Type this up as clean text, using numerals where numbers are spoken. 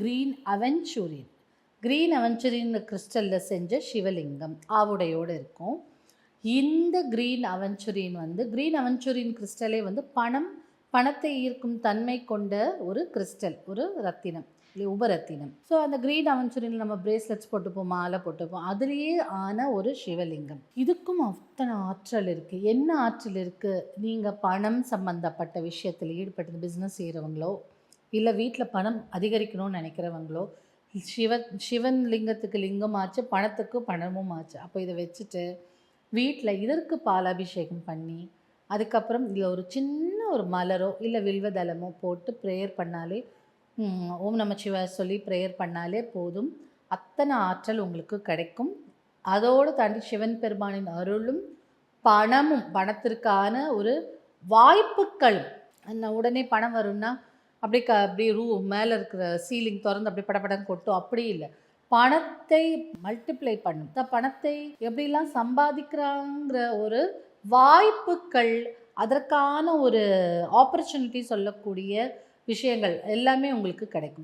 Green aventurine. Green aventurine கிறிஸ்டலில் செஞ்ச சிவலிங்கம் ஆவுடையோடு இருக்கும். இந்த கிரீன் அவென்ச்சுரின் கிரீன் அவென்ச்சுரின் கிறிஸ்டலே பணத்தை ஈர்க்கும் தன்மை கொண்ட ஒரு கிறிஸ்டல், ஒரு ரத்தினம், உபரத்தினம். ஸோ அந்த கிரீன் அவென்ச்சுரின் நம்ம பிரேஸ்லெட்ஸ் போட்டுப்போம், மாலை போட்டுப்போம், அதுலேயே ஆன ஒரு சிவலிங்கம். இதுக்கும் அத்தனை ஆற்றல் இருக்குது. என்ன ஆற்றல் இருக்குது? நீங்கள் பணம் சம்பந்தப்பட்ட விஷயத்தில் ஈடுபட்டு பிஸ்னஸ் செய்கிறவங்களோ, இல்லை வீட்டில் பணம் அதிகரிக்கணும்னு நினைக்கிறவங்களோ, சிவன் லிங்கத்துக்கு லிங்கம் ஆச்சு, பணத்துக்கு பணமும் ஆச்சு. அப்போ இதை வச்சுட்டு வீட்டில் இதற்கு பாலாபிஷேகம் பண்ணி, அதுக்கப்புறம் இதில் ஒரு சின்ன ஒரு மலரோ இல்லை வில்வதளமோ போட்டு ப்ரேயர் பண்ணாலே, ஓம் நமச்சிவாய சொல்லி ப்ரேயர் பண்ணாலே போதும். அத்தனை ஆற்றல் உங்களுக்கு கிடைக்கும். அதோடு தாண்டி சிவன் பெருமானின் அருளும் பணமும், பணத்திற்கான ஒரு வாய்ப்புகளும். உடனே பணம் வரும்னா அப்படி மேலே இருக்கிற சீலிங் திறந்து அப்படி படப்படம் கொட்டும், அப்படி இல்லை. பணத்தை மல்டிப்ளை பண்ணும். பணத்தை எப்படிலாம் சம்பாதிக்கிறாங்கிற ஒரு வாய்ப்புகள், அதற்கான ஒரு ஆப்பர்ச்சுனிட்டி சொல்லக்கூடிய விஷயங்கள் எல்லாமே உங்களுக்கு கிடைக்கும்.